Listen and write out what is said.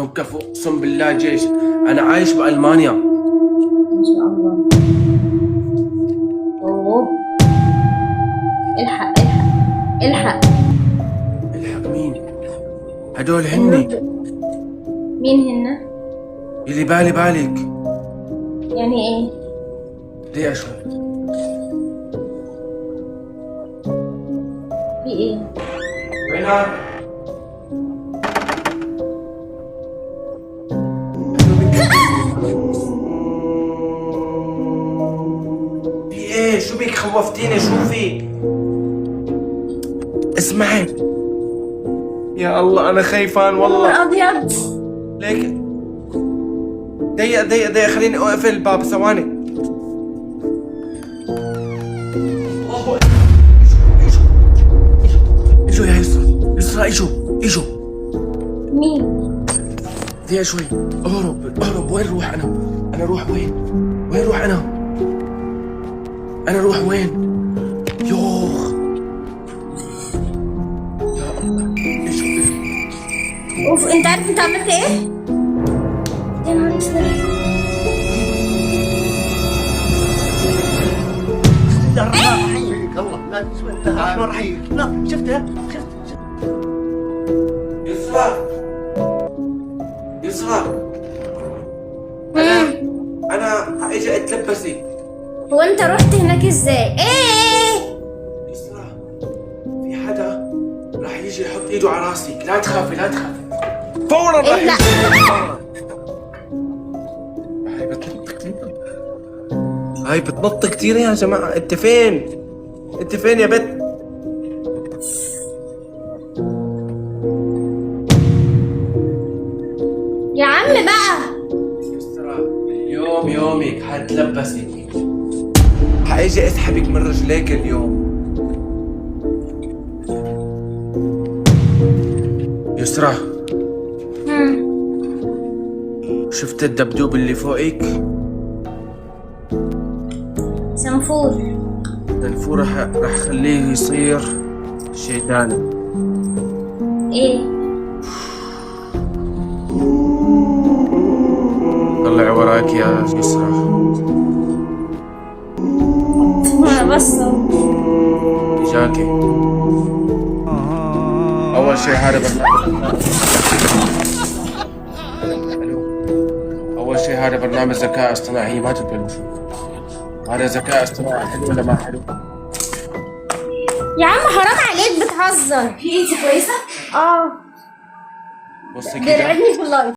كفو، اقسم بالله جيش. انا عايش بالمانيا. ما شاء الله. اوه، الحق الحق الحق. الحق مين؟ هدول هني مين هن؟ اللي بالي بالك. يعني ايه؟ ليه اشوف؟ في ايه؟ وينها؟ في ايه؟ شو بك خوفتيني؟ شو في؟ اسمعي يا الله انا خايفان والله. نهار ابيض. ليك ضيق ضيق ضيق، خليني اقفل الباب ثواني. الله، اجوا يا يسرا، يسرا اجوا. مين؟ فيها شوي. اهرب. وين روح انا روح وين روح انا روح وين؟ يوخ يا الله. اجوا اوف، انت عارف انت عملت ايه؟ يا نهار اسود. الله، لا بسم الله الرحمن الرحيم. لا شفتها شفت يسرا انا اجي اتلبسي. هو انت رحت هناك ازاي؟ ايه؟ يسرا في حدا راح يجي يحط ايده على راسك. لا تخافي فورا راح إيه؟ لا. هاي بتنط كتير يا جماعة. انت فين يا بت؟ يا عم بقى. يسرا اليوم يومك، حتلبسك. حاجي اسحبك من رجليك اليوم. يسرا شفت الدبدوب اللي فوقك؟ سنفور. الفور راح خليه يصير شيطان. ايه؟ طلع وراك يا يسرا. انا بس جاكي. اول شيء هذا برنامج ذكاء اصطناعي. ما تبلشوا. هذا ذكاء اصطناعي حلو ولا ما حلو؟ يا عم حرام عليك، بتهزر. في ايه؟ كويسه؟ اه، بصي كده. بيرعبني في اللايف.